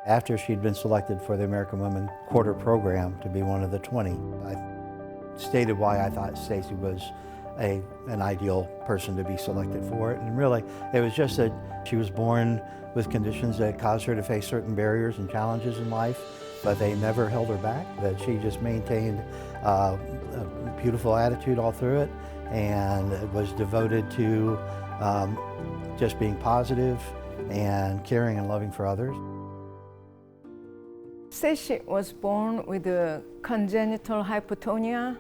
After she'd been selected for the American Women Quarter Program to be one of the 20, I stated why I thought Stacey was an ideal person to be selected for it. And really, it was just that she was born with conditions that caused her to face certain barriers and challenges in life, but they never held her back, that she just maintained a beautiful attitude all through it and was devoted to just being positive and caring and loving for others. Stacey was born with a congenital hypotonia.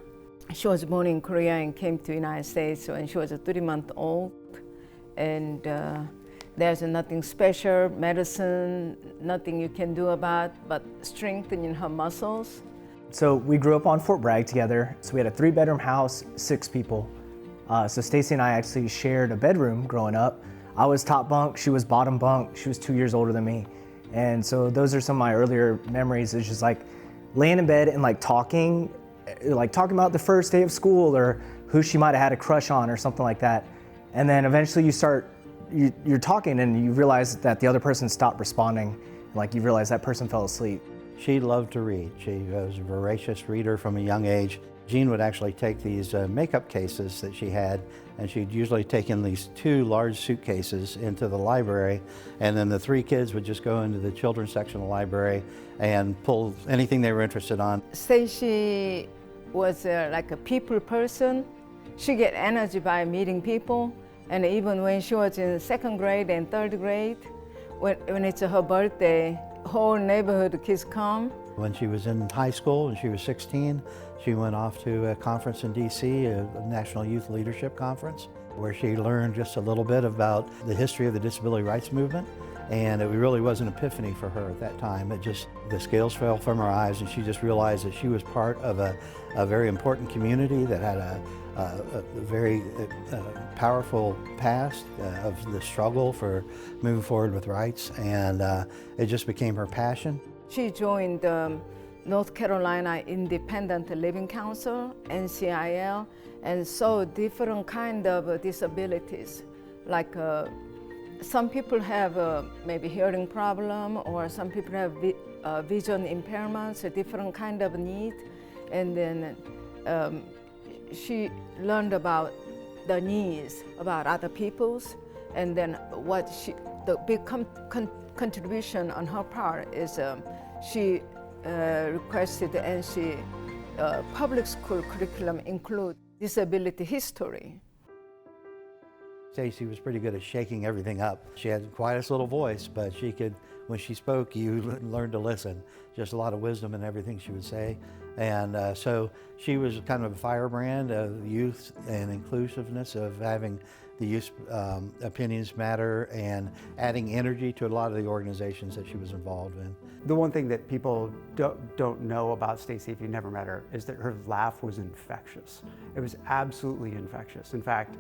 She was born in Korea and came to the United States when she was 3-month-old. And there's nothing special, medicine, nothing you can do about but strengthening her muscles. So we grew up on Fort Bragg together. So we had a 3-bedroom house, 6 people. So Stacey and I actually shared a bedroom growing up. I was top bunk, she was bottom bunk. She was 2 years older than me. And so those are some of my earlier memories. It's just like laying in bed and like talking about the first day of school or who she might have had a crush on or something like that. And then eventually you're talking and you realize that the other person stopped responding. Like you realize that person fell asleep. She loved to read. She was a voracious reader from a young age. Jean would actually take these makeup cases that she had, and she'd usually take in these 2 large suitcases into the library, and then the 3 kids would just go into the children's section of the library and pull anything they were interested on. Stacey was like a people person. She get energy by meeting people, and even when she was in 2nd grade and 3rd grade, when it's her birthday, whole neighborhood kids come. When she was in high school and she was 16, she went off to a conference in DC, a National Youth Leadership Conference, where she learned just a little bit about the history of the disability rights movement. And it really was an epiphany for her at that time. The scales fell from her eyes and she just realized that she was part of a very important community that had a very powerful past of the struggle for moving forward with rights, and it just became her passion. She joined North Carolina Independent Living Council, NCIL, and saw different kind of disabilities. Like some people have maybe hearing problem, or some people have vision impairments, a different kind of need. And then she learned about the needs about other people's, and then the big contribution on her part is she requested the NC public school curriculum include disability history. Stacey was pretty good at shaking everything up. She had the quietest little voice, but she could, when she spoke, you learned to listen. Just a lot of wisdom in everything she would say. And so she was kind of a firebrand of youth and inclusiveness, of having the youth opinions matter and adding energy to a lot of the organizations that she was involved in. The one thing that people don't know about Stacey, if you never met her, is that her laugh was infectious. It was absolutely infectious. In fact,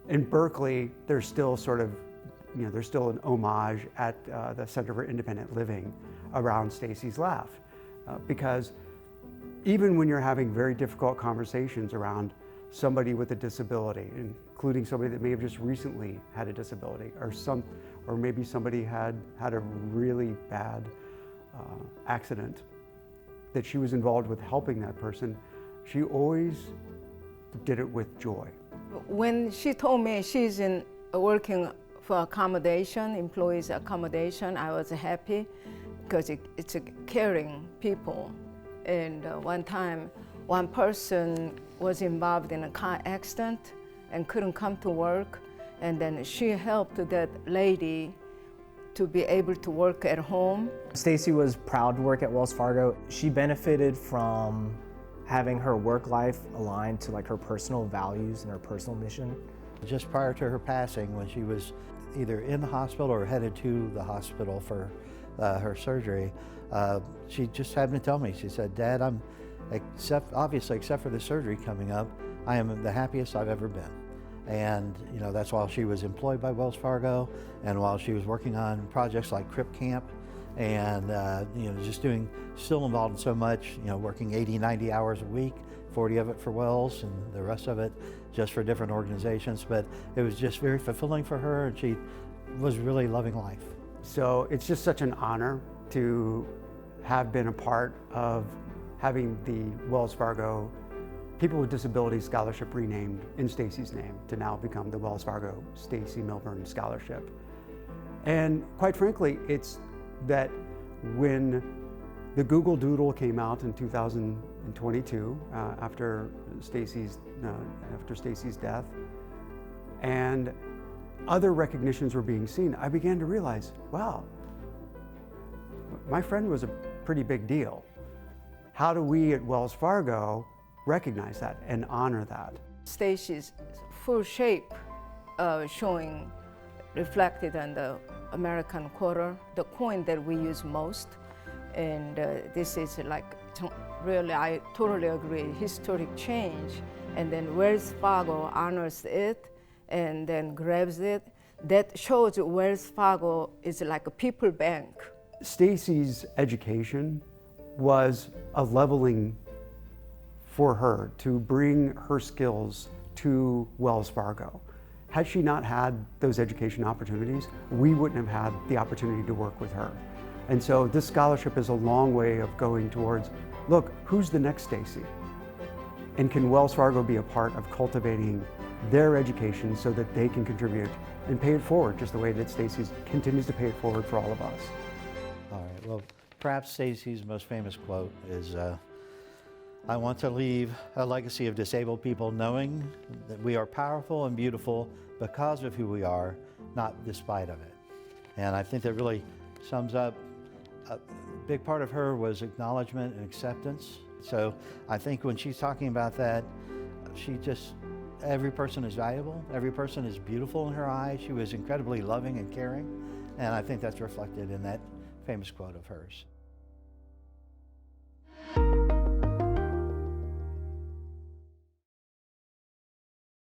in Berkeley, there's still there's still an homage at the Center for Independent Living around Stacey's laugh, because even when you're having very difficult conversations around somebody with a disability, including somebody that may have just recently had a disability, or maybe somebody had a really bad accident, that she was involved with helping that person, she always did it with joy. When she told me she's working for accommodation, employees accommodation, I was happy because it's a caring people. And one time, one person was involved in a car accident and couldn't come to work, and then she helped that lady to be able to work at home. Stacey was proud to work at Wells Fargo. She benefited from having her work life aligned to like her personal values and her personal mission. Just prior to her passing, when she was either in the hospital or headed to the hospital for her surgery, she just happened to tell me, she said, "Dad, obviously except for the surgery coming up, I am the happiest I've ever been." And that's while she was employed by Wells Fargo, and while she was working on projects like Crip Camp, and still involved in so much, working 80, 90 hours a week, 40 of it for Wells and the rest of it just for different organizations. But it was just very fulfilling for her, and she was really loving life. So it's just such an honor to have been a part of having the Wells Fargo People with Disabilities Scholarship renamed in Stacey's name to now become the Wells Fargo Stacey Milbern Scholarship. And quite frankly, it's that when the Google Doodle came out in 2022, after Stacey's death, and other recognitions were being seen, I began to realize, wow, my friend was a pretty big deal. How do we at Wells Fargo recognize that and honor that? Stacey's full shape showing reflected on the American quarter, the coin that we use most. And this is like, really, I totally agree, historic change. And then Wells Fargo honors it and then grabs it. That shows Wells Fargo is like a people bank. Stacey's education was a leveling for her to bring her skills to Wells Fargo. Had she not had those education opportunities, we wouldn't have had the opportunity to work with her. And so this scholarship is a long way of going towards, look, who's the next Stacey? And can Wells Fargo be a part of cultivating their education so that they can contribute and pay it forward just the way that Stacey continues to pay it forward for all of us. All right, well, perhaps Stacey's most famous quote is, I want to leave a legacy of disabled people knowing that we are powerful and beautiful because of who we are, not despite of it. And I think that really sums up, a big part of her was acknowledgement and acceptance. So I think when she's talking about that, every person is valuable, every person is beautiful in her eyes. She was incredibly loving and caring, and I think that's reflected in that famous quote of hers.